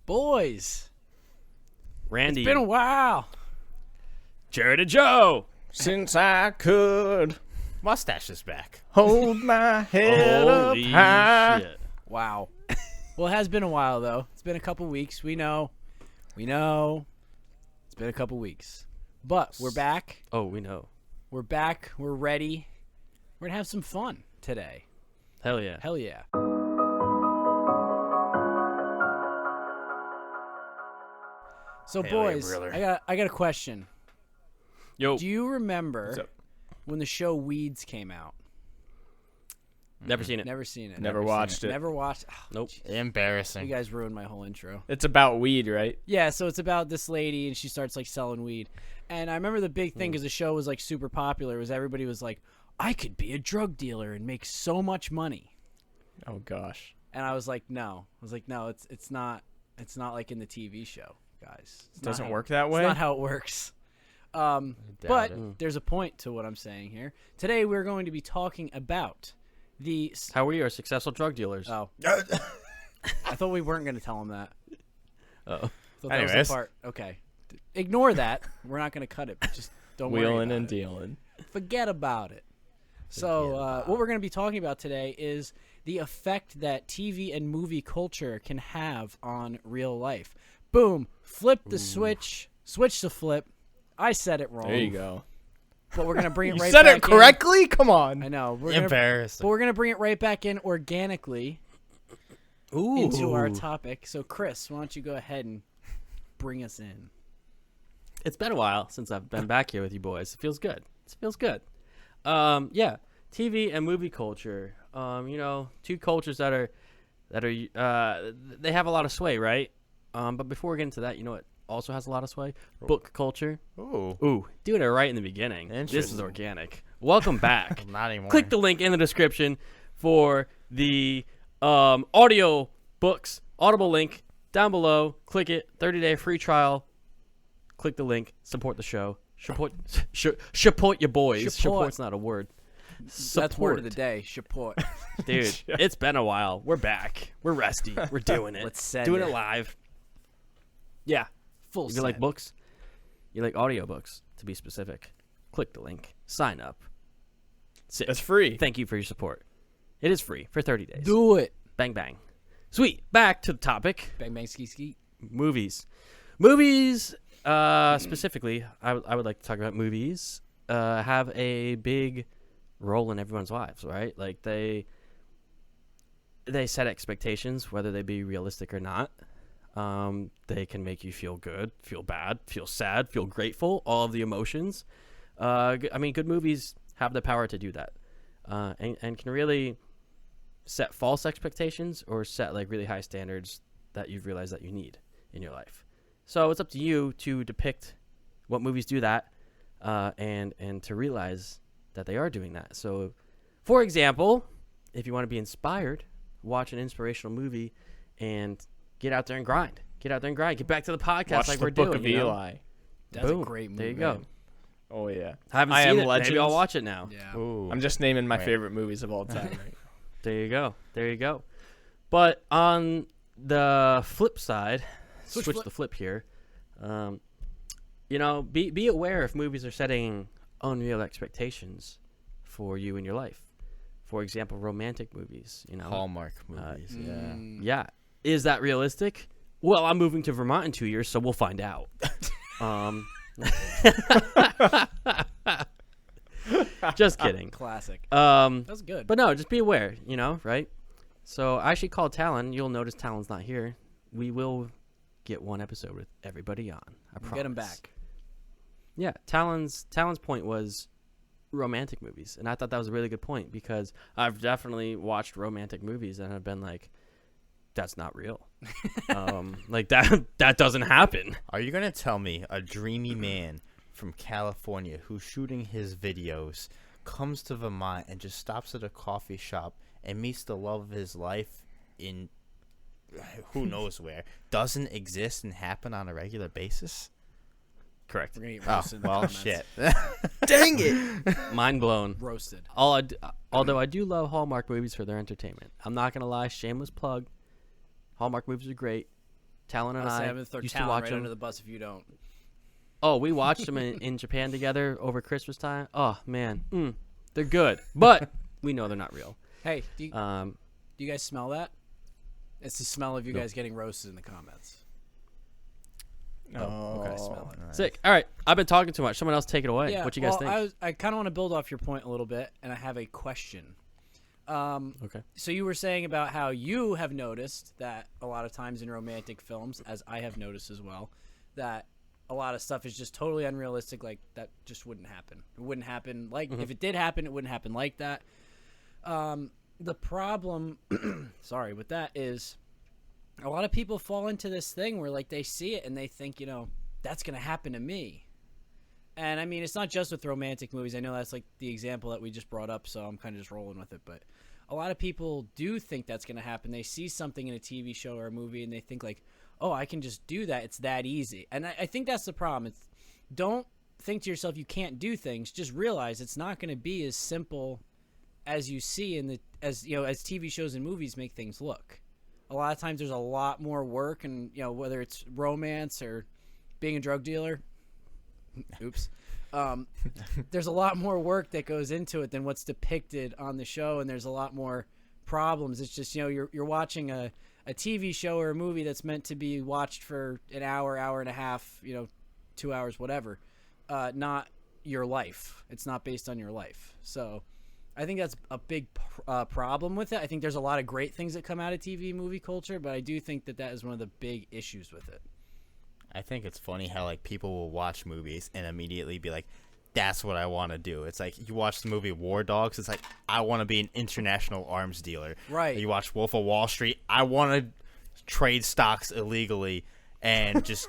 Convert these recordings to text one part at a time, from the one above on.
Boys, Randy. it's been a while. Jared and Joe. Since I could Mustache is back. hold my head Holy up high. shit. Wow. Well, it has been a while, though. It's been a couple weeks. We know. It's been a couple weeks. But we're back. Oh, we know. We're back. We're ready. We're going to have some fun today. Hell yeah. Hell yeah. So, Hell yeah, boys, brother. I got a question. Yo. Do you remember What's up? when the show Weeds came out? Never seen it. Never seen it. Never watched it. Never watched. Oh, Nope. jeez. You Embarrassing. guys ruined my whole intro. It's about weed, right? Yeah, so it's about this lady and she starts like selling weed. And I remember the big thing because the show was like super popular was everybody was like, I could be a drug dealer and make so much money. Oh gosh. And I was like, no. It's not like in the TV show, guys. It doesn't work that way. It's not how it works. But there's a point to what I'm saying here. Today we're going to be talking about the How we are successful drug dealers. Oh. I thought we weren't going to tell him that. Oh. Thought that was Anyways. the part. Okay. Ignore that. We're not going to cut it. Just don't worry Wheeling about and it. dealing. Forget about it. So what we're going to be talking about today is the effect that TV and movie culture can have on real life. Boom. Flip the switch. Switch the flip. I said it wrong. There you go. But we're going to bring it You right said back it correctly? Come in. on. I know. But Embarrassing. we're going to bring it right back in organically Ooh. into our topic. So, Chris, why don't you go ahead and bring us in? It's been a while since I've been back here with you boys. It feels good. Yeah, TV and movie culture. Two cultures that are they have a lot of sway, right? But before we get into that, you know what also has a lot of sway? Book culture. Ooh. Ooh, doing it right in the beginning. This is Interesting. organic. Welcome back. Not anymore. Click the link in the description for the audio books, Audible link down below. Click it. 30-day free trial. Click the link. Support the show. Support your boys. Support. Support's not a word. That's word of the day. Support. Dude, it's been a while. We're back. We're resty. We're doing it. Let's send doing it. it live. Yeah. Full If you like send. books, you like audiobooks, to be specific, click the link. Sign up. Sick. It's free. Thank you for your support. It is free for 30 days. Do it. Bang, bang. Sweet. Back to the topic. Bang, bang, ski, ski. Movies. Specifically, I would like to talk about movies. Have a big role in everyone's lives, right? Like they set expectations, whether they be realistic or not. They can make you feel good, feel bad, feel sad, feel grateful, all of the emotions. Good movies have the power to do that, and can really set false expectations or set like really high standards that you've realized that you need in your life. So it's up to you to depict what movies do that, and to realize that they are doing that. So, for example, if you want to be inspired, watch an inspirational movie and get out there and grind. Get back to the podcast Watch like the we're Book doing. of you know? Eli. That's Boom. a great movie. There you go. man. Oh yeah. I haven't I seen Am it. Legends. Maybe I'll watch it now. Yeah. Ooh. I'm just naming my Right. favorite movies of all time. Right? There you go. But on the flip side, switch flip. the flip here. Be aware if movies are setting unreal expectations for you in your life. For example, romantic movies. Hallmark movies. Yeah. Yeah. Is that realistic? Well, I'm moving to Vermont in 2 years, so we'll find out. Just kidding. Classic. Um, That's good. But no, just be aware, right? So I actually called Talon. You'll notice Talon's not here. We will get one episode with everybody on. I promise. Get him back. Yeah, Talon's point was romantic movies, and I thought that was a really good point because I've definitely watched romantic movies and have been like, that's not real. Like that doesn't happen. Are you going to tell me a dreamy man from California who's shooting his videos comes to Vermont and just stops at a coffee shop and meets the love of his life in who knows where, doesn't exist and happen on a regular basis? Correct. We're gonna get Oh, roasted. in the well, comments. shit. Dang it! Mind blown. Roasted. Although I do love Hallmark movies for their entertainment. I'm not gonna lie. Shameless plug. Hallmark movies are great. Talon and I'll say I I'm gonna throw used to Talon watch right them. under the bus if you don't. Oh, we watched them in Japan together over Christmas time. Oh man, they're good, but we know they're not real. Hey, do you Um, guys smell that? It's the smell of you No. guys getting roasted in the comments. Oh, I smell it. Nice. sick. All right, I've been talking too much. Someone else take it away. What you guys think? I kind of want to build off your point a little bit, and I have a question. Okay. So you were saying about how you have noticed that a lot of times in romantic films, as I have noticed as well, that a lot of stuff is just totally unrealistic. Like that just wouldn't happen. It wouldn't happen. Like if it did happen, it wouldn't happen like that. The problem, sorry, with that is a lot of people fall into this thing where like they see it and they think, you know, that's going to happen to me. And I mean, it's not just with romantic movies. I know that's like the example that we just brought up, so I'm kind of just rolling with it. But a lot of people do think that's going to happen. They see something in a TV show or a movie and they think like, oh, I can just do that. It's that easy. And I think that's the problem. It's, don't think to yourself you can't do things. Just realize it's not going to be as simple as you see as TV shows and movies make things look. A lot of times there's a lot more work, and you know, whether it's romance or being a drug dealer, oops, there's a lot more work that goes into it than what's depicted on the show, and there's a lot more problems. It's just, you know, you're watching a TV show or a movie that's meant to be watched for an hour and a half, you know, 2 hours, whatever, not your life. It's not based on your life. So I think that's a big problem with it. I think there's a lot of great things that come out of TV movie culture, but I do think that is one of the big issues with it. I think it's funny how like people will watch movies and immediately be like, that's what I want to do. It's like you watch the movie War Dogs, it's like, I want to be an international arms dealer. Right. You watch Wolf of Wall Street, I want to trade stocks illegally and just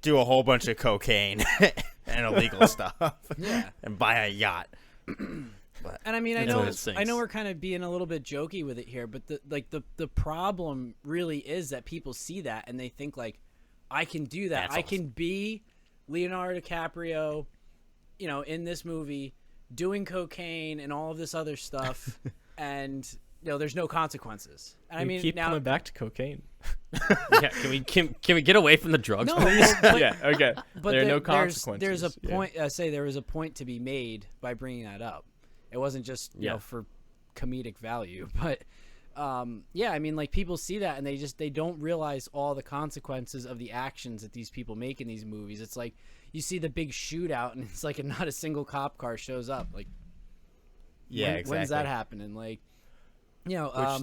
do a whole bunch of cocaine and illegal stuff. Yeah. And buy a yacht. And I mean, That's what it sings. I know we're kind of being a little bit jokey with it here, but the problem really is that people see that and they think like, I can do that. That's I awesome. can be Leonardo DiCaprio, you know, in this movie, doing cocaine and all of this other stuff, and you know, there's no consequences. And I mean, keep now, coming back to cocaine. Yeah, can we get away from the drugs, no, please? but, Yeah, okay. but There are no there's consequences. a Yeah. point. There was a point to be made by bringing that up. It wasn't just you know, for comedic value, but yeah, I mean, like people see that and they don't realize all the consequences of the actions that these people make in these movies. It's like you see the big shootout and it's like not a single cop car shows up. Like, Yeah, exactly. when's that happening? Like, you know, Which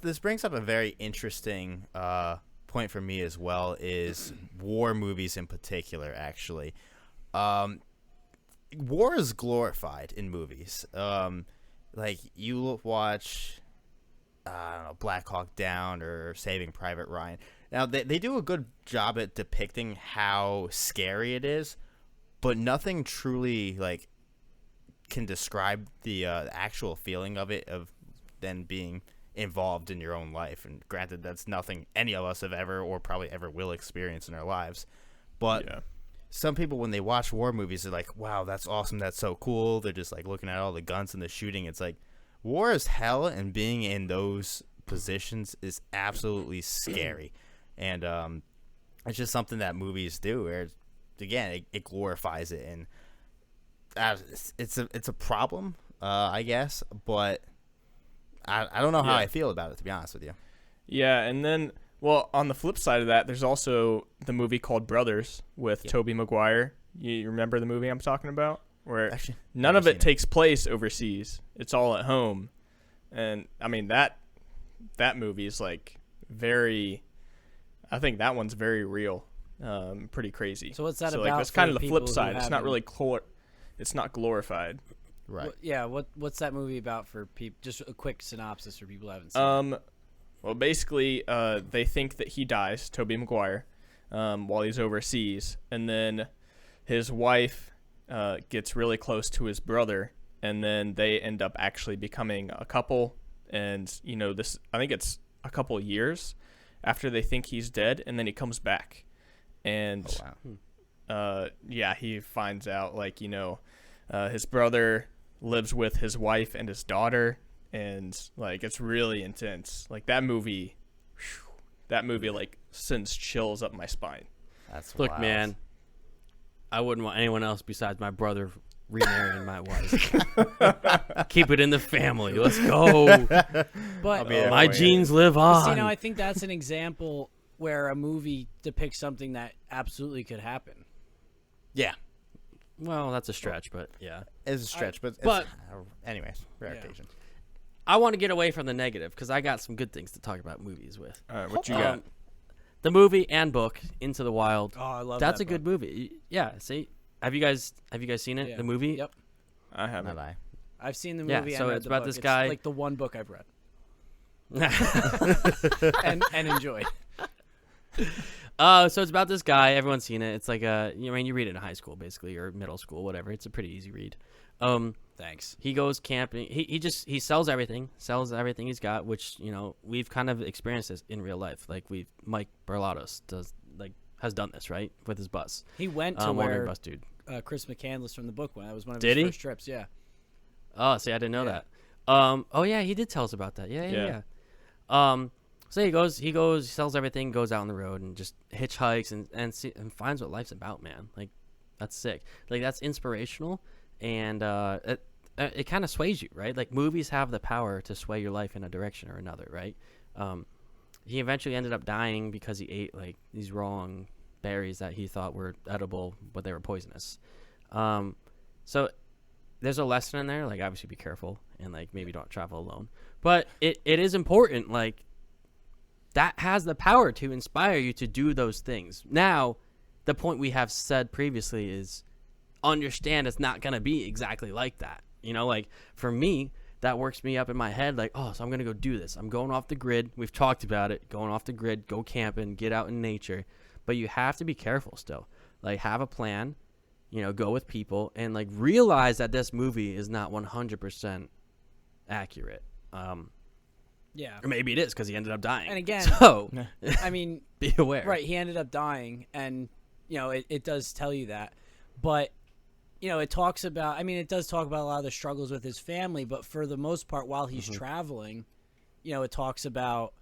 this brings up a very interesting point for me as well, is war movies in particular. Actually, war is glorified in movies. Like you watch, I don't know, Black Hawk Down or Saving Private Ryan. Now they do a good job at depicting how scary it is, but nothing truly like can describe the actual feeling of it, of then being involved in your own life. And granted, that's nothing any of us have ever or probably ever will experience in our lives. But Yeah. some people, when they watch war movies, they're like, wow, that's awesome, that's so cool. They're just like looking at all the guns and the shooting. It's like, war is hell, and being in those positions is absolutely scary. And it's just something that movies do, where again it glorifies it, and it's a problem, I guess, but I don't know how Yeah. I feel about it, to be honest with you. Yeah, and then, well, on the flip side of that, there's also the movie called Brothers with Tobey Maguire. You remember the movie I'm talking about? Where Actually, none never of it seen it. takes place overseas. It's all at home. And, I mean, that movie is, like, very... I think that one's very real. Pretty crazy. So what's that so, about? Like, that's for kind of the people flip who side. It's not haven't- really... It's not glorified. Right. What's that movie about for people? Just a quick synopsis for people who haven't seen it. Well, basically, they think that he dies, Tobey Maguire, while he's overseas, and then his wife gets really close to his brother, and then they end up actually becoming a couple. And you know, I think it's a couple years after they think he's dead, and then he comes back, and yeah, he finds out, like, you know, his brother lives with his wife and his daughter. And like, it's really intense. Like, that movie, that movie like sends chills up my spine. That's Look, wild. man, I wouldn't want anyone else besides my brother remarrying my wife. Keep it in the family. Let's go. But My genes live on. see, now I think that's an example where a movie depicts something that absolutely could happen. Yeah, Well, that's a stretch, but yeah. it's a stretch, but anyways, rare Yeah. occasion. I want to get away from the negative because I got some good things to talk about movies with. All right, what you got? The movie and book Into the Wild. Oh, I love That's that a good movie. Yeah. See, have you guys seen it? Yeah. The movie? Yep. I haven't. Not I. I've seen the Yeah, movie. so and read it's the about book. this It's guy- like the one book I've read and enjoyed. So it's about this guy. Everyone's seen it. It's like you read it in high school basically or middle school, whatever. It's a pretty easy read. Thanks. He goes camping. He sells everything he's got, which we've kind of experienced this in real life. Like Mike Berlatos has done this right with his bus. He went to Wandering where Bus Dude. Chris McCandless from the book went. That was one of Did his he? first trips. Yeah. Oh, see, I didn't know Yeah. that. Oh yeah, he did tell us about that. Yeah. So he sells everything, goes out on the road and just hitchhikes and finds what life's about, man. Like that's sick. Like that's inspirational, and it kind of sways you, right? Like movies have the power to sway your life in a direction or another, right? He eventually ended up dying because he ate like these wrong berries that he thought were edible, but they were poisonous. So there's a lesson in there, like obviously be careful and like maybe don't travel alone. But it is important, like that has the power to inspire you to do those things. Now, the point we have said previously is understand it's not going to be exactly like that. Like for me, that works me up in my head like, oh, so I'm going to go do this. I'm going off the grid. We've talked about it. Going off the grid, go camping, get out in nature. But you have to be careful still. Like have a plan, go with people and like realize that this movie is not 100% accurate. Yeah. Or maybe it is because he ended up dying. And again, so I mean, be aware. right? He ended up dying, and it does tell you that, but it talks about. I mean, it does talk about a lot of the struggles with his family, but for the most part, while he's traveling, it talks about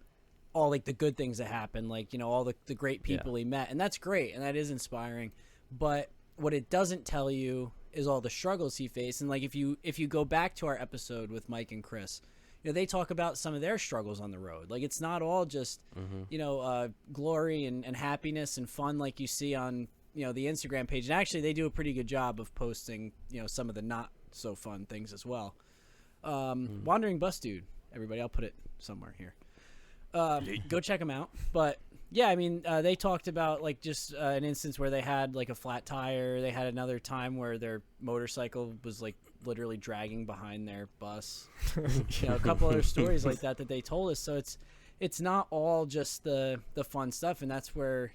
all like the good things that happen, like all the great people he met, and that's great, and that is inspiring. But what it doesn't tell you is all the struggles he faced, and like if you go back to our episode with Mike and Chris, they talk about some of their struggles on the road. Like it's not all just glory and happiness and fun like you see on the Instagram page. And actually, they do a pretty good job of posting some of the not so fun things as well. Wandering Bus Dude, everybody, I'll put it somewhere here. Go check them out. But yeah, I mean, they talked about like just an instance where they had like a flat tire. They had another time where their motorcycle was like literally dragging behind their bus. A couple other stories like that they told us. So it's not all just the fun stuff, and that's where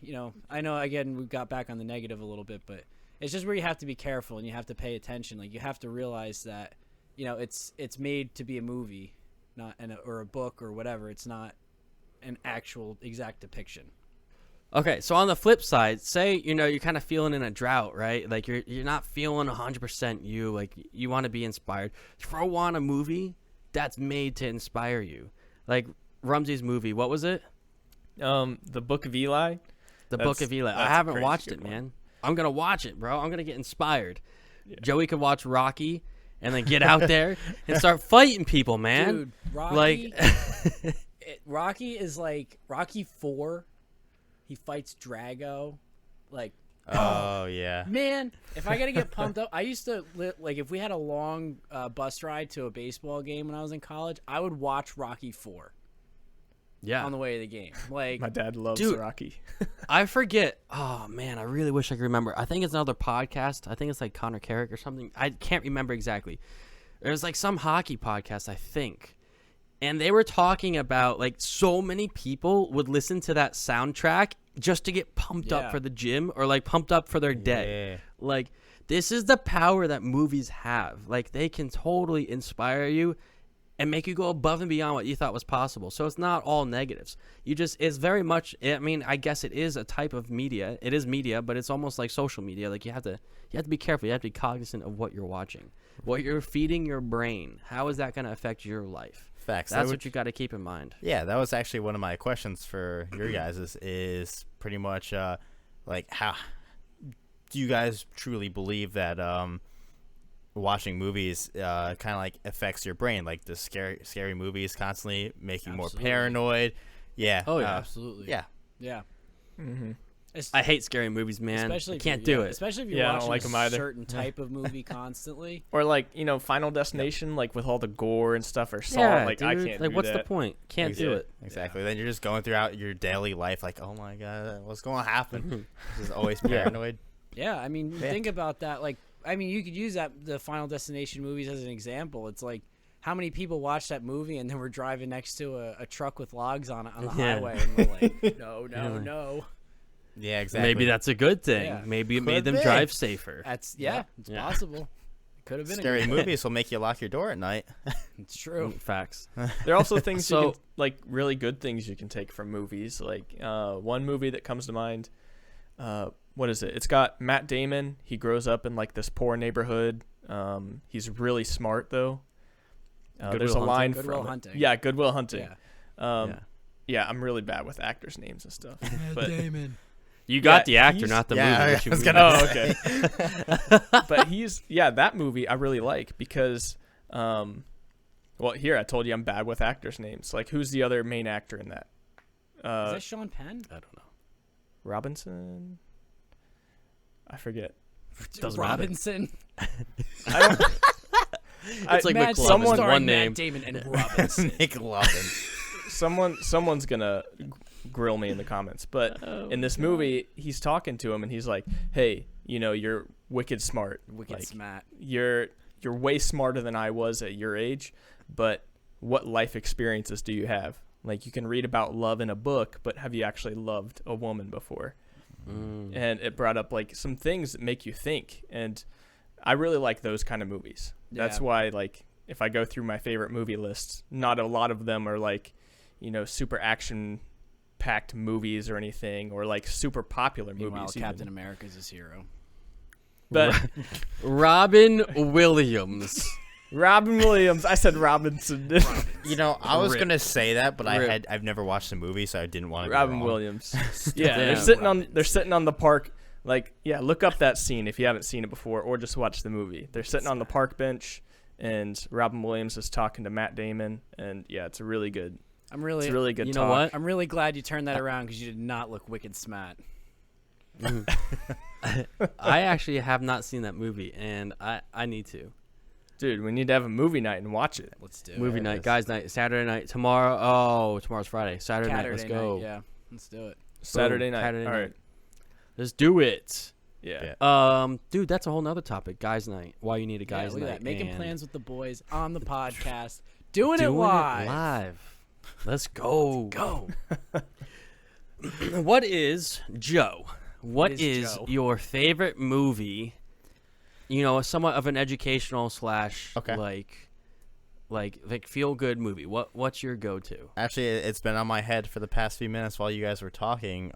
I know again we got back on the negative a little bit, but it's just where you have to be careful and you have to pay attention. Like you have to realize that it's made to be a movie, not or a book or whatever. It's not an actual exact depiction. Okay, so on the flip side, say you're kind of feeling in a drought, right? Like you're not feeling 100% you. Like you want to be inspired. Throw on a movie that's made to inspire you. Like Rumsey's movie, what was it? The Book of Eli. The Book of Eli. I that's a haven't crazy watched good it, one. man. I'm gonna watch it, bro. I'm gonna get inspired. Yeah. Joey could watch Rocky and then get out there and start fighting people, man. Dude, Rocky. Like Rocky is like Rocky 4. He fights Drago. Like, Oh yeah. man, if I gotta get pumped up, I used to like if we had a long bus ride to a baseball game when I was in college, I would watch Rocky 4 yeah. on the way to the game. Like, My dad loves Dude. Rocky. I forget. Oh man, I really wish I could remember. I think it's another podcast. I think it's like Connor Carrick or something. I can't remember exactly. It was like some hockey podcast, I think. And they were talking about like so many people would listen to that soundtrack just to get pumped up Yeah. for the gym or like pumped up for their day. Yeah. Like this is the power that movies have. Like they can totally inspire you and make you go above and beyond what you thought was possible. So it's not all negatives. It's very much, I mean, I guess it is a type of media. It is media, but it's almost like social media. Like you have to be careful. You have to be cognizant of what you're watching, what you're feeding your brain. How is that going to affect your life? Facts. That's what you got to keep in mind. Yeah, that was actually one of my questions for your guys is pretty much like how do you guys truly believe that watching movies kind of like affects your brain, like the scary movies constantly make you more paranoid? Yeah. Oh yeah, absolutely. Yeah. Yeah. Mm-hmm. I hate scary movies, man. Especially I if can't you're- do yeah, it. Especially if you're Yeah, I watching don't like 'em a either. certain type of movie constantly. Or like, Final Destination, like with all the gore and stuff, or Saw. Yeah, Like dude. I can't. Like, do what's that. the point? Can't do it. Exactly. Then you're just going throughout your daily life like, oh my god, what's going to happen? Just always paranoid. Yeah, I mean, Yeah. think about that. Like, I mean, you could use the Final Destination movies as an example. It's like, how many people watch that movie and then we're driving next to a truck with logs on it on the Yeah. highway, and we're like, no, Yeah. no. Yeah, exactly. Maybe that's a good thing. Yeah. Maybe it Could made them be. drive safer. That's Yeah. it's Yeah. possible. It could have been scary a good movies will make you lock your door at night. It's true. Facts. There are also things So- you can, like really good things you can take from movies. Like one movie that comes to mind. What is it? It's got Matt Damon. He grows up in like this poor neighborhood. He's really smart though. There's Good a Will line Good from Will it. Hunting. Yeah, Good Will Hunting. Yeah. Yeah. Yeah, I'm really bad with actors' names and stuff. But Damon. You got the Yeah, actor, he's- not the Yeah, movie. I which you was moved. gonna Oh, okay. But that movie I really like because, well, here I told you I'm bad with actors' names. Like, who's the other main actor in that? Is that Sean Penn? I don't know. Robinson? I forget. Doesn't matter. Robinson. I don't. It's like Matt McLovin, Damon, one starring name. Matt Damon and Robinson. Nick Lovin. someone's gonna grill me in the comments, but in this movie, he's talking to him and he's like, "Hey, you're wicked smart. Wicked Like, smart. You're way smarter than I was at your age, but what life experiences do you have? Like, you can read about love in a book, but have you actually loved a woman before?" And it brought up like some things that make you think, and I really like those kind of movies. That's Yeah. why, like, if I go through my favorite movie lists, not a lot of them are like, super action packed movies or anything, or like super popular Meanwhile, movies. Captain even. America's his hero. But Robin Williams. Robin Williams, I said Robinson. I was Rip. gonna say that, but Rip. I've never watched the movie, so I didn't want to. Robin Williams. Yeah, Damn, they're sitting on the park. Like, yeah, look up that scene if you haven't seen it before, or just watch the movie. They're sitting on the park bench, and Robin Williams is talking to Matt Damon, and yeah, it's a really good. I'm really, It's a really good. You know talk. what? I'm really glad you turned that around because you did not look wicked smart. I actually have not seen that movie, and I need to. Dude, we need to have a movie night and watch it. Let's do Movie it. night, guys' night, Saturday night, tomorrow. Oh, tomorrow's Friday. Saturday night, let's Saturday go. night, yeah, let's do it. Saturday night. Saturday All night. right. Let's do it. Yeah. Dude, that's a whole nother topic. Guys' night. Why you need a guys' look at night? that. Making and plans with the boys on the podcast, doing it doing live. it live. Let's go. Go. What is Joe? What is is Joe? your favorite movie? Somewhat of an educational / Okay. like feel good movie. What's your go to? Actually, it's been on my head for the past few minutes while you guys were talking.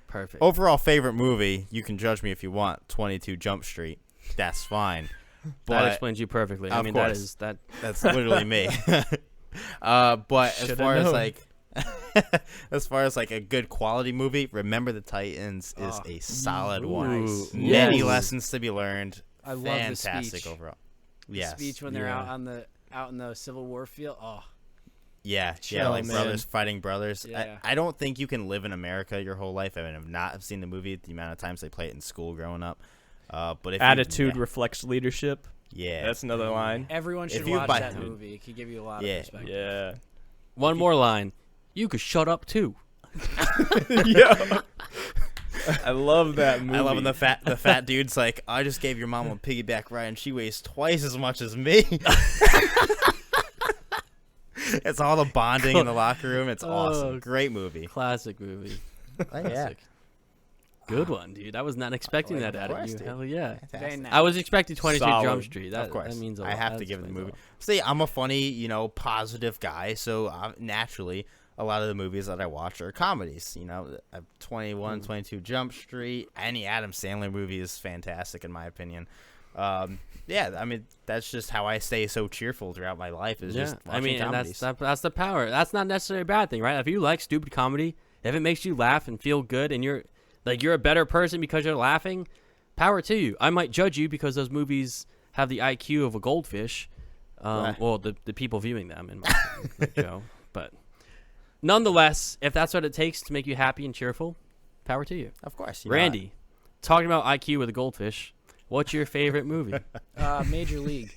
Perfect. Overall favorite movie, you can judge me if you want. 22 Jump Street. That's fine. that But explains you perfectly. I Of mean, course. that's that's literally me. But as Shoulda far as known. like a good quality movie, Remember the Titans is a solid one. Ooh, Many yes. lessons to be learned. I love Fantastic the speech. overall. The Yes. speech when they're Yeah. out in the Civil War field. Oh, Yeah, Chill, like man. brothers fighting brothers. Yeah. I don't think you can live in America your whole life. I mean, I've not seen the movie the amount of times they play it in school growing up. But if Attitude you, reflects leadership. yeah, That's another line. everyone should If you watch buy- that movie. It could give you a lot Yeah. of perspective. Yeah. one more line. You could shut up too. Yeah. I love that movie. I love when the fat dude's like, I just gave your mom a piggyback ride and she weighs twice as much as me. It's all the bonding in the locker room. It's awesome. Great movie. Classic movie. Yeah. Good one, dude. I was not expecting that out of course, you. dude. Hell yeah. Fantastic. Very nice. I was expecting 22 Solid. Jump Street. That, Of course, that means a lot. I have to That give it the explains a movie. lot. See, I'm a funny, positive guy, so naturally, a lot of the movies that I watch are comedies. 21, 22 Jump Street, any Adam Sandler movie is fantastic in my opinion. Yeah, I mean that's just how I stay so cheerful throughout my life. Is just watching and comedies. that's the power. That's not necessarily a bad thing, right? If you like stupid comedy, if it makes you laugh and feel good, and you're a better person because you're laughing, power to you. I might judge you because those movies have the IQ of a goldfish. Right. Well, the people viewing them in my show, but nonetheless, if that's what it takes to make you happy and cheerful, power to you. Of course, Randy, talking about IQ with a goldfish. What's your favorite movie? Major League.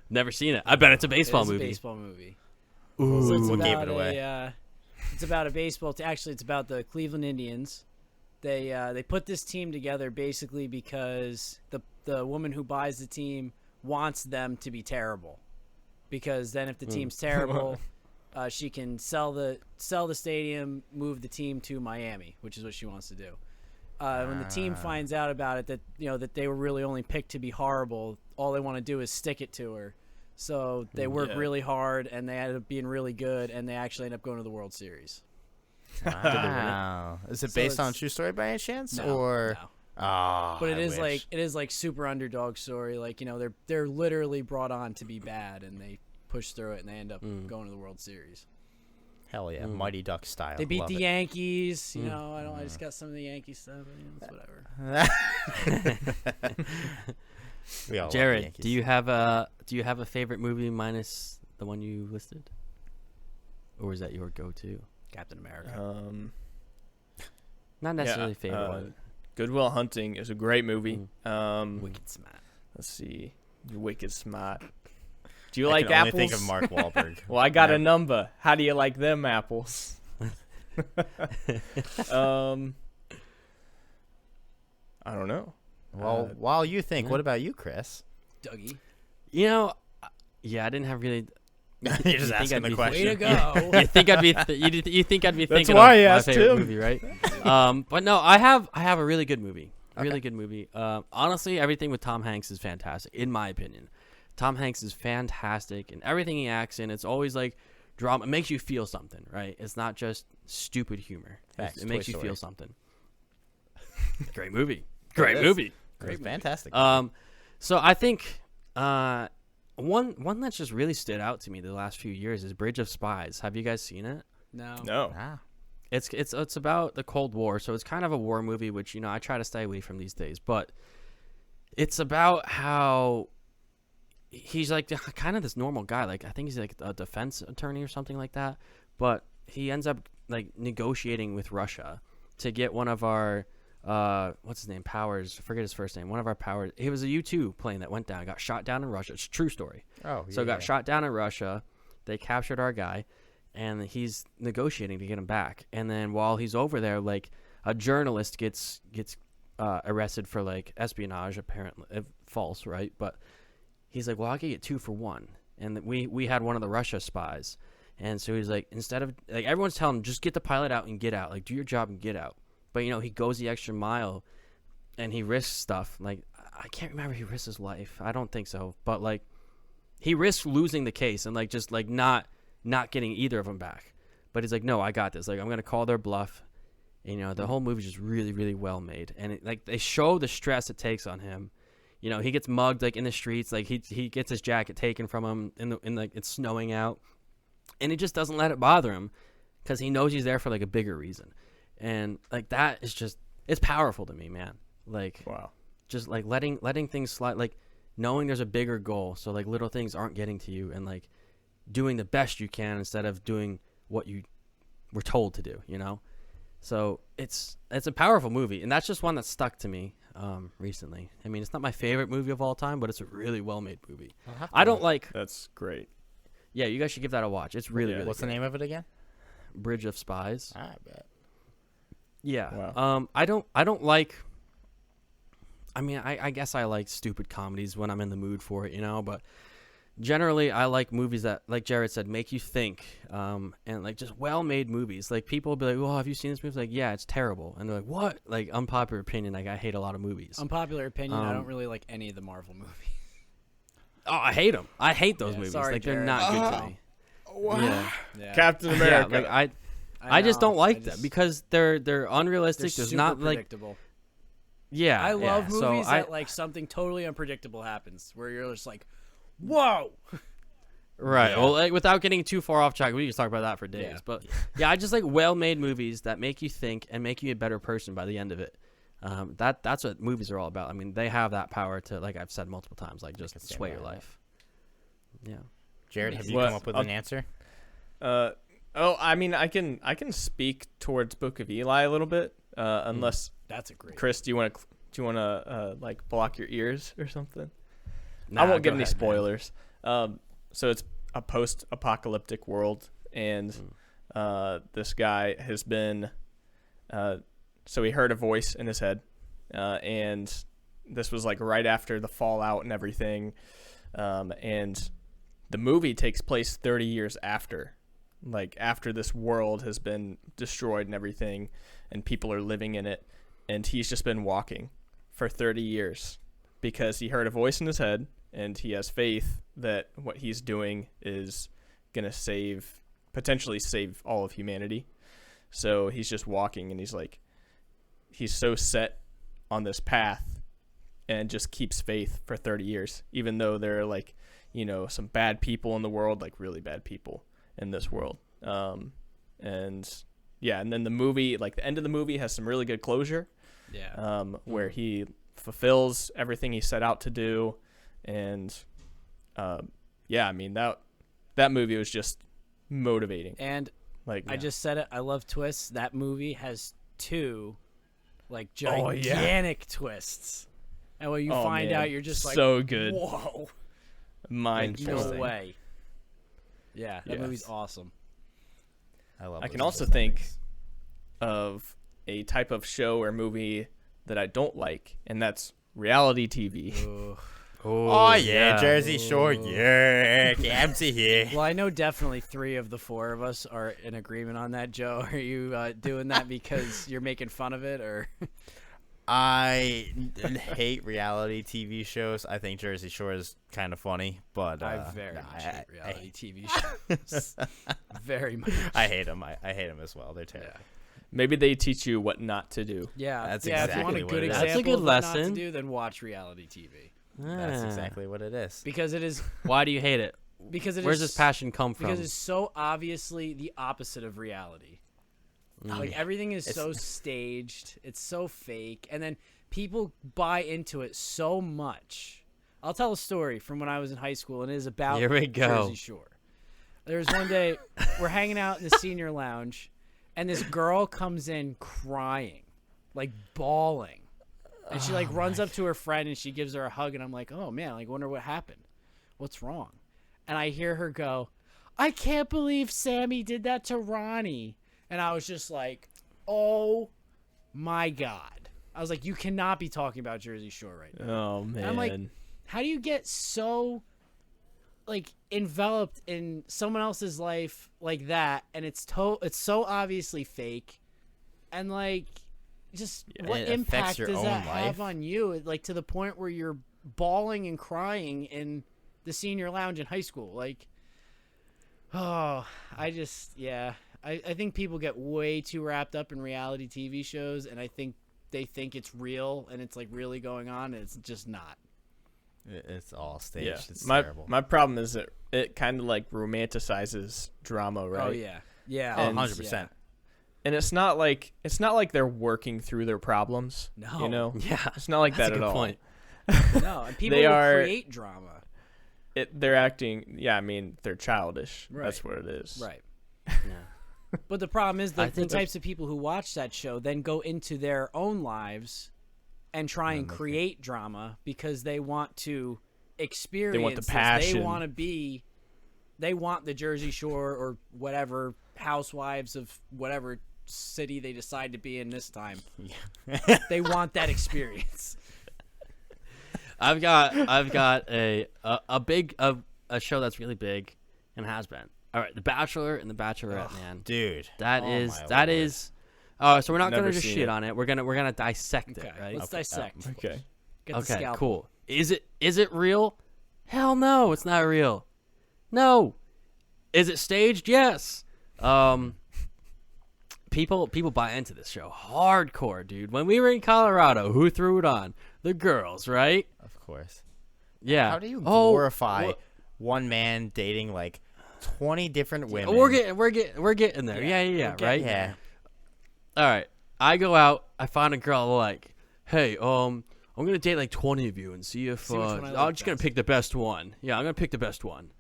Never seen it. I bet it's a baseball It is movie. A baseball movie. Ooh. So it's What gave about it away? it's about a baseball. Actually, it's about the Cleveland Indians. They put this team together basically because the woman who buys the team wants them to be terrible, because then if the team's terrible, she can sell the stadium, move the team to Miami, which is what she wants to do. When the team finds out about it, that they were really only picked to be horrible, all they want to do is stick it to her. So they work really hard, and they end up being really good, and they actually end up going to the World Series. Wow. Is it So based on a it's- true story by any chance? No, or no. Oh, But I wish. it is like super underdog story. Like, they're literally brought on to be bad, and they push through it, and they end up going to the World Series. Hell yeah, Mighty Duck style. They beat Love the it. Yankees. I just got some of the Yankee stuff. It's whatever. We all love the Jared, Yankees. do you have a favorite movie minus the one you listed, or is that your go-to? Captain America. Not necessarily favorite one. Good Will Hunting is a great movie. Wicked smart. Let's see. Wicked smart. Do you I like can only apples? think of Mark Wahlberg. Well, I got Yeah. a number. How do you like them apples? I don't know. Well, while you think, what about you, Chris? Dougie. Yeah, I didn't have really. You're just think asking I'd the be- Way to question. go. You think I'd be? You think I'd be That's thinking why I of my asked favorite him. movie, right? But no, I have a really good movie. Really good movie. Honestly, everything with Tom Hanks is fantastic, in my opinion. Tom Hanks is fantastic, and everything he acts in, it's always like drama. It makes you feel something, right? It's not just stupid humor. Facts. It makes Toy you Story. feel something. Great movie. Great is. movie. Great, fantastic. So I think one that's just really stood out to me the last few years is Bridge of Spies. Have you guys seen it? No. No. It's about the Cold War, so it's kind of a war movie, which I try to stay away from these days. But it's about how he's like kind of this normal guy. Like I think he's like a defense attorney or something like that. But he ends up like negotiating with Russia to get one of our what's his name? Powers. I forget his first name. One of our powers. He was a U-2 plane that went down. Got shot down in Russia. It's a true story. Oh, So got shot down in Russia. They captured our guy, and he's negotiating to get him back. And then while he's over there, like a journalist gets arrested for like espionage, apparently false, right? But he's like, well, I'll get you 2 for 1. And we had one of the Russia spies, and so he's like, instead of like everyone's telling him just get the pilot out and get out, like do your job and get out. But he goes the extra mile, and he risks stuff. Like I can't remember if he risks his life. I don't think so. But like he risks losing the case and like just like not getting either of them back. But he's like, no, I got this. Like I'm gonna call their bluff. And, the whole movie's just really, really well made, and like they show the stress it takes on him. He gets mugged like in the streets. Like he gets his jacket taken from him in like it's snowing out, and he just doesn't let it bother him because he knows he's there for like a bigger reason. And like that is just it's powerful to me, man. Like Wow. just like letting things slide, like knowing there's a bigger goal, so like little things aren't getting to you, and like doing the best you can instead of doing what you were told to do. So it's a powerful movie, and that's just one that stuck to me recently. I mean, it's not my favorite movie of all time, but it's a really well made movie. I don't like. That's great. Yeah, you guys should give that a watch. It's really really. What's the good. name of it again? Bridge of Spies. I bet. Yeah. Wow. I don't like. I mean, I guess I like stupid comedies when I'm in the mood for it, but generally I like movies that, like Jared said, make you think, and like just well-made movies. Like people will be like, "Oh, have you seen this movie?" It's like, yeah, it's terrible, and they're like, "What?" Like unpopular opinion, like I hate a lot of movies. Unpopular opinion, I don't really like any of the Marvel movies. Oh, I hate them. I hate those movies. sorry, like they're Jared. not good to me. Yeah. Captain Yeah, America. like I just know, don't like them because they're unrealistic. they're There's super not like predictable. yeah. I love yeah. movies So that like something totally unpredictable happens, where you're just like, "Whoa!" Right. Yeah. Well, like, without getting too far off track, we can talk about that for days. Yeah. But yeah, I just like well-made movies that make you think and make you a better person by the end of it. That's what movies are all about. I mean, they have that power to, like I've said multiple times, like just sway your life. Yeah. Jared, have you What- come up with an answer? I mean, I can speak towards Book of Eli a little bit, unless That's a great. Chris, do you want to like block your ears or something? Nah, I won't go give any ahead, man. spoilers. So it's a post-apocalyptic world, and this guy has been. So he heard a voice in his head, and this was like right after the fallout and everything, and the movie takes place 30 years after, like after this world has been destroyed and everything, and people are living in it, and he's just been walking for 30 years because he heard a voice in his head, and he has faith that what he's doing is going to potentially save all of humanity. So he's just walking, and he's so set on this path and just keeps faith for 30 years, even though there are like, some bad people in the world, like really bad people in this world. And then the movie, like the end of the movie has some really good closure. Yeah. Where he fulfills everything he set out to do. And I mean that movie was just motivating. And Like I just said it. I love twists. That movie has two, like Oh, yeah. gigantic twists, and when you find man. out, you're just like, so good. Whoa, Mind no blowing. way. Yeah, that Yes. movie's awesome. I can also think of a type of show or movie that I don't like, and that's reality TV. Oh yeah, Jersey Shore, yeah, Gamsey here. Well, I know definitely 3 of the 4 of us are in agreement on that. Joe, are you doing that because you're making fun of it, or? I hate reality TV shows. I think Jersey Shore is kind of funny, but I very much hate I reality TV shows. Very much. I hate them. I hate them as well. They're terrible. Maybe they teach you what not to do. Yeah, That's If you want a exactly what good it is. example That's a good of what not lesson. to do, then watch reality TV That's Ah. exactly what it is. because it is Why do you hate it? because it Where's is this passion come from? because it's so obviously the opposite of reality. Like everything is so staged, it's so fake, and then people buy into it so much. I'll tell a story from when I was in high school, and it is about Here we go. Jersey Shore. There was one day we're hanging out in the senior lounge, and this girl comes in crying, like bawling, and she like runs up to her friend and she gives her a hug, and I'm like, oh man, like wonder what happened, what's wrong? And I hear her go, I can't believe Sammy did that to Ronnie. And I was just like, oh my God. I was like, you cannot be talking about Jersey Shore right now. Oh man. And I'm like, how do you get so like enveloped in someone else's life like that, and it's so obviously fake, and like just what it affects impact your does own that life. have on you, like to the point where you're bawling and crying in the senior lounge in high school? Like, oh, I think people get way too wrapped up in reality TV shows, and I think they think it's real and it's like really going on, and it's just not. It's all staged. yeah. It's my terrible. my problem is that it kind of like romanticizes drama, right? Oh yeah, yeah, Oh, And- 100%. And it's not like they're working through their problems. No. You know? yeah, It's not like that's that a good at all. point. No, and people They will are- create drama. They're acting. Yeah, I mean, they're childish. Right. That's what it is. Right. Yeah. But the problem is I that the think- types of people who watch that show then go into their own lives and try and create drama because they want to experience this. passion. They want to be. They want the Jersey Shore or whatever housewives of whatever city they decide to be in this time. They want that experience. I've got a a show that's really big and has been. All right, The Bachelor and The Bachelorette, man. Dude. That Oh is my that Lord. is. Oh, so we're not Never gonna just seen shit it. on it. We're gonna dissect Okay, it, right? let's dissect. Okay. Get the Okay, scalpel. cool. Is it real? Hell no, it's not real. No. Is it staged? Yes. People buy into this show hardcore, dude. When we were in Colorado, who threw it on? The girls, right? Of course. Yeah. How do you Oh, glorify wha- one man dating like 20 different women? We're getting there. Yeah, we're getting right? Yeah. All right. I go out, I find a girl like, "Hey, I'm going to date like 20 of you and see if See which one I I'm like just going to best." pick the best one." Yeah, I'm going to pick the best one.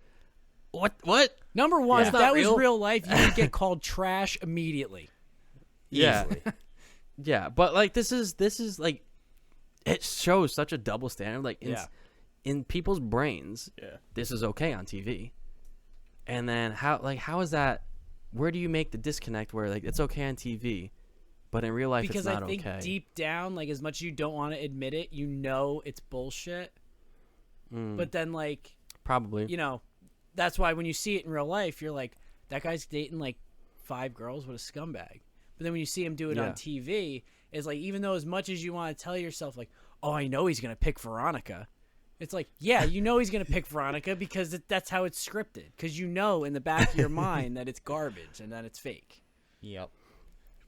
What? Number one, It's if not that real. was real life, you would get called trash immediately. Yeah. Easily. Yeah, but like this is like it shows such a double standard like in people's brains. Yeah. This is okay on TV. And then how is that, where do you make the disconnect where like it's okay on TV but in real life Because it's not I think okay? deep down, like as much as you don't want to admit it, you know it's bullshit. But then like, Probably. you know, that's why when you see it in real life, you're like, that guy's dating like 5 girls, what a scumbag. But then when you see him do it Yeah. on TV, it's like, even though as much as you want to tell yourself like, oh, I know he's going to pick Veronica. It's like, yeah, you know he's going to pick Veronica because that's how it's scripted. Because you know in the back of your mind that it's garbage and that it's fake. Yep.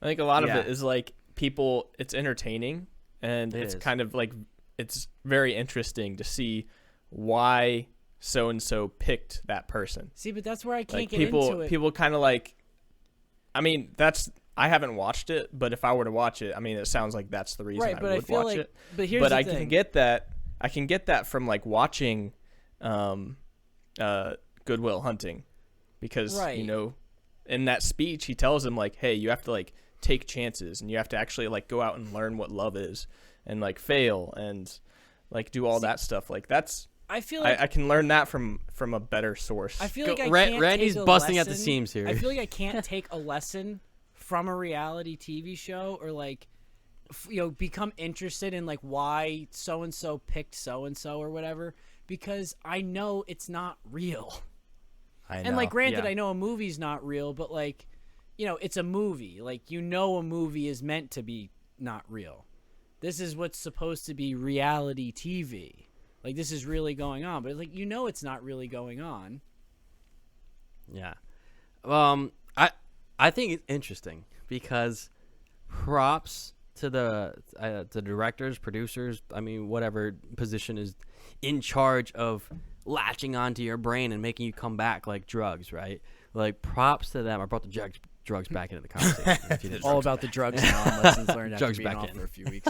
I think a lot Yeah. of it is like people, it's entertaining and It it's is. kind of like, it's very interesting to see why so-and-so picked that person. See, but that's where I can't Like get into it. people kind of like, I mean, I haven't watched it, but if I were to watch it, I mean, it sounds like that's the reason Right, I but I would feel watch like, it. but here's But the I thing. can get that. I can get that from like watching Goodwill Hunting, because Right. you know, in that speech he tells him like, hey, you have to like take chances and you have to actually like go out and learn what love is and like fail and like do all that stuff. Like that's I feel like I can learn that from a better source. I feel like I Ra- can't Randy's take a busting at the lesson- seams here. I feel like I can't take a lesson from a reality TV show or like, become interested in like why so and so picked so and so or whatever, because I know it's not real. I know. And like, granted, Yeah. I know a movie's not real, but like, it's a movie. Like, a movie is meant to be not real. This is what's supposed to be reality TV. Like, this is really going on, but like, it's not really going on. Yeah. I think it's interesting because props to the directors, producers, I mean, whatever position is in charge of latching onto your brain and making you come back like drugs, right? Like, props to them. I brought the drugs back into the conversation. if you didn't All about the drugs now, and lessons learned after Drugs being back off in. for a few weeks.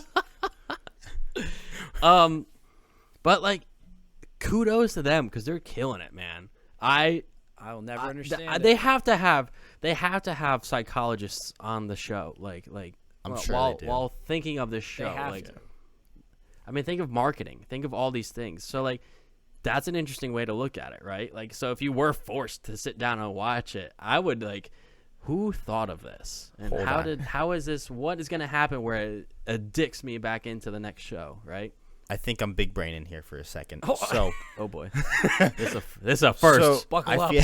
But like, kudos to them because they're killing it, man. I'll never understand it. They have to have psychologists on the show, like I'm sure while they do. while thinking of this show. have Like, to. I mean, think of marketing, think of all these things. So like, that's an interesting way to look at it, right? Like, so if you were forced to sit down and watch it, I would like, who thought of this, and Hold on. how is this? What is going to happen where it addicts me back into the next show, right? I think I'm big brain in here for a second. So Oh boy, this is a first. So Buckle I up. feel,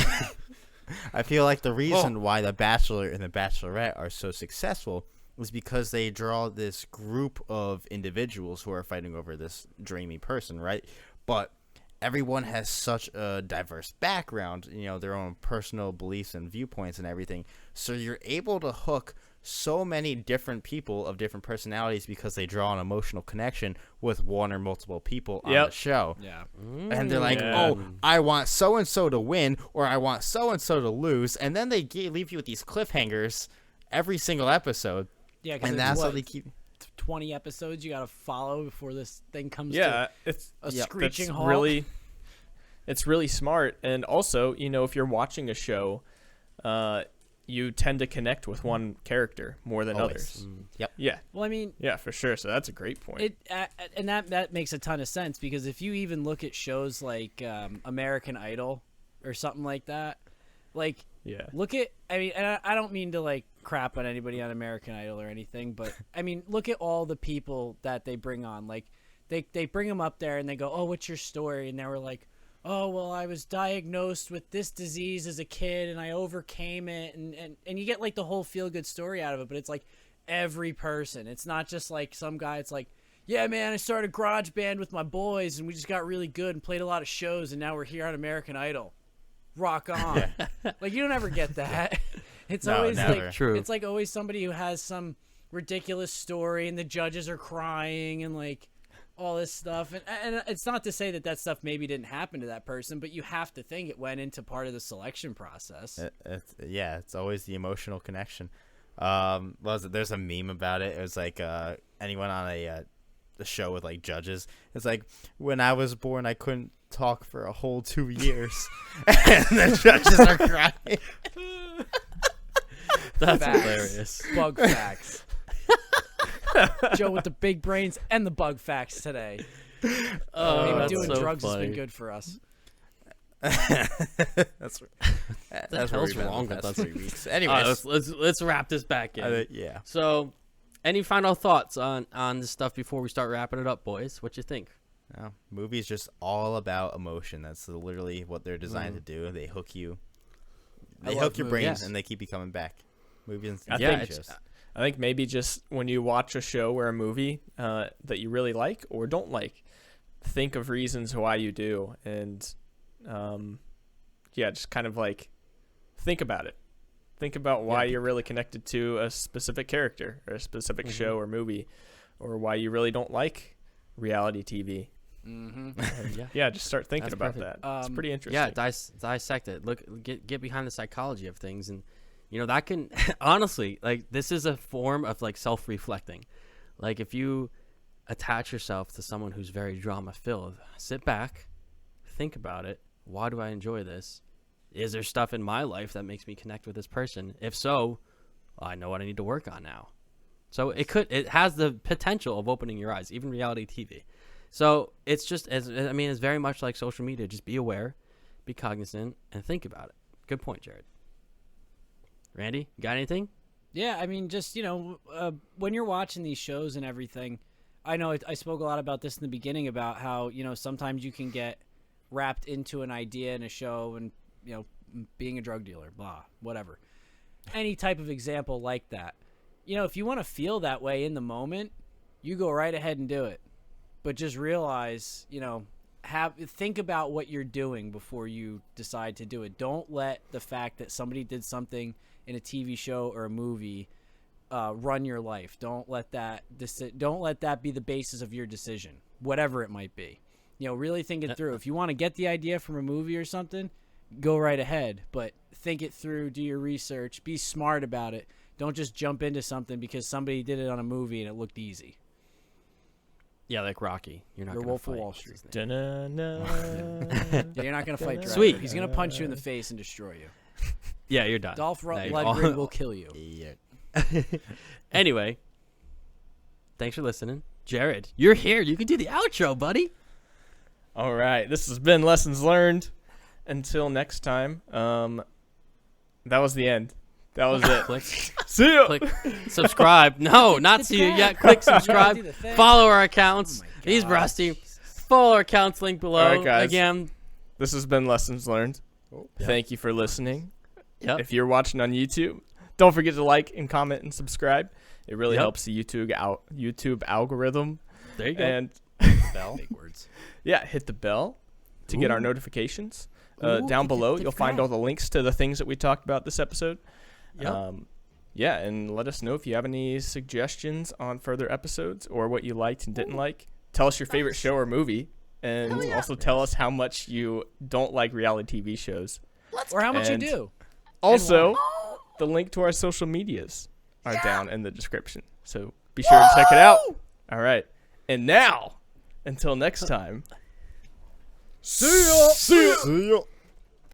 I feel like the reason why The Bachelor and The Bachelorette are so successful is because they draw this group of individuals who are fighting over this dreamy person, right? But everyone has such a diverse background, their own personal beliefs and viewpoints and everything. So you're able to hook so many different people of different personalities because they draw an emotional connection with one or multiple people on the show. Yeah. And they're like, Yeah. oh, I want so-and-so to win, or I want so-and-so to lose. And then they leave you with these cliffhangers every single episode. Yeah, because And that's how they keep... 20 episodes you got to follow before this thing comes yeah, to it's a Yep. screeching that's halt. really, it's really smart. And also, if you're watching a show, you tend to connect with one character more than Always. others. Yep. Yeah, Well, I mean, yeah, for sure. So that's a great point. and that makes a ton of sense, because if you even look at shows like American Idol or something like that, like, yeah, look at, I mean, and I don't mean to like crap on anybody on American Idol or anything, but I mean, look at all the people that they bring on. Like, they bring them up there and they go, oh, what's your story? And they were like, oh, well, I was diagnosed with this disease as a kid and I overcame it. And you get like the whole feel good story out of it. But it's like every person. It's not just like some guy. It's like, yeah, man, I started a garage band with my boys and we just got really good and played a lot of shows. And now we're here on American Idol. Rock on. Like, you don't ever get that. It's always never. like, True. it's like always somebody who has some ridiculous story and the judges are crying and like all this stuff. And it's not to say that stuff maybe didn't happen to that person, but you have to think it went into part of the selection process. It's always the emotional connection. There's a meme about it. It was like anyone on a show with like judges. It's like, when I was born, I couldn't talk for a whole 2 years, and the judges are crying. That's Facts. hilarious. Bug facts. Joe with the big brains and the bug facts today. Oh, Maybe that's doing so drugs has funny. been good for us. That's hell's where we've been wrong the with past us? 3 weeks. All right, Anyways, let's wrap this back in. yeah. So, any final thoughts on this stuff before we start wrapping it up, boys? What you think? No, movies just all about emotion. That's literally what they're designed to do. They hook you. They love hook your brains, movies. and they keep you coming back. Movies I and think TV it's- shows. I think maybe just when you watch a show or a movie that you really like or don't like, think of reasons why you do, and just kind of like think about it. Think about why you're really connected to a specific character or a specific show or movie, or why you really don't like reality TV. Just start thinking That's about perfect. that. It's pretty interesting. Yeah, dissect it. Look, get behind the psychology of things, and that can honestly, like, this is a form of like self-reflecting. Like, if you attach yourself to someone who's very drama-filled, sit back, think about it. Why do I enjoy this? Is there stuff in my life that makes me connect with this person? If so, I know what I need to work on now. So it has the potential of opening your eyes, even reality TV. So it's just, it's very much like social media. Just be aware, be cognizant, and think about it. Good point, Jared. Randy, you got anything? Yeah, I mean, just, when you're watching these shows and everything, I know I spoke a lot about this in the beginning about how, sometimes you can get wrapped into an idea in a show and, being a drug dealer, blah, whatever. Any type of example like that. If you want to feel that way in the moment, you go right ahead and do it. But just realize, think about what you're doing before you decide to do it. Don't let the fact that somebody did something in a TV show or a movie run your life. Don't let that be the basis of your decision, whatever it might be. Really think it through. If you want to get the idea from a movie or something, go right ahead. But think it through. Do your research. Be smart about it. Don't just jump into something because somebody did it on a movie and it looked easy. Yeah, like Rocky. You're not The going Wolf to of fight. Wall Street. Da-na-na. Yeah, you're not going to fight Drago. Sweet. He's going to punch you in the face and destroy you. Yeah, you're done. Dolph Now you're Lundgren will kill you. Yeah. Anyway, thanks for listening. Jared, you're here. You can do the outro, buddy. All right, this has been Lessons Learned. Until next time, that was the end. That was it. Click, See ya. click, subscribe. No, not see you yet. Click subscribe. Do the thing. Follow our accounts. Oh my He's God. Rusty. Follow our accounts link below. All right, guys. Again, This has been Lessons Learned. Yep. Thank you for listening. yep. If you're watching on YouTube, don't forget to like and comment and subscribe. It really Yep. helps the YouTube algorithm. There you go. And Bell. Big words. yeah, hit the bell to get our Ooh. notifications. Ooh, Down hit below, the you'll find all bell. the links to the things that we talked about this episode. Yep. Yeah, and let us know if you have any suggestions on further episodes or what you liked and didn't like. Tell us your favorite show or movie, and also tell us how much you don't like reality TV shows. Or how much you And- do. Also, the link to our social medias are down in the description, so be sure to check it out. All right, and now, until next time, See ya.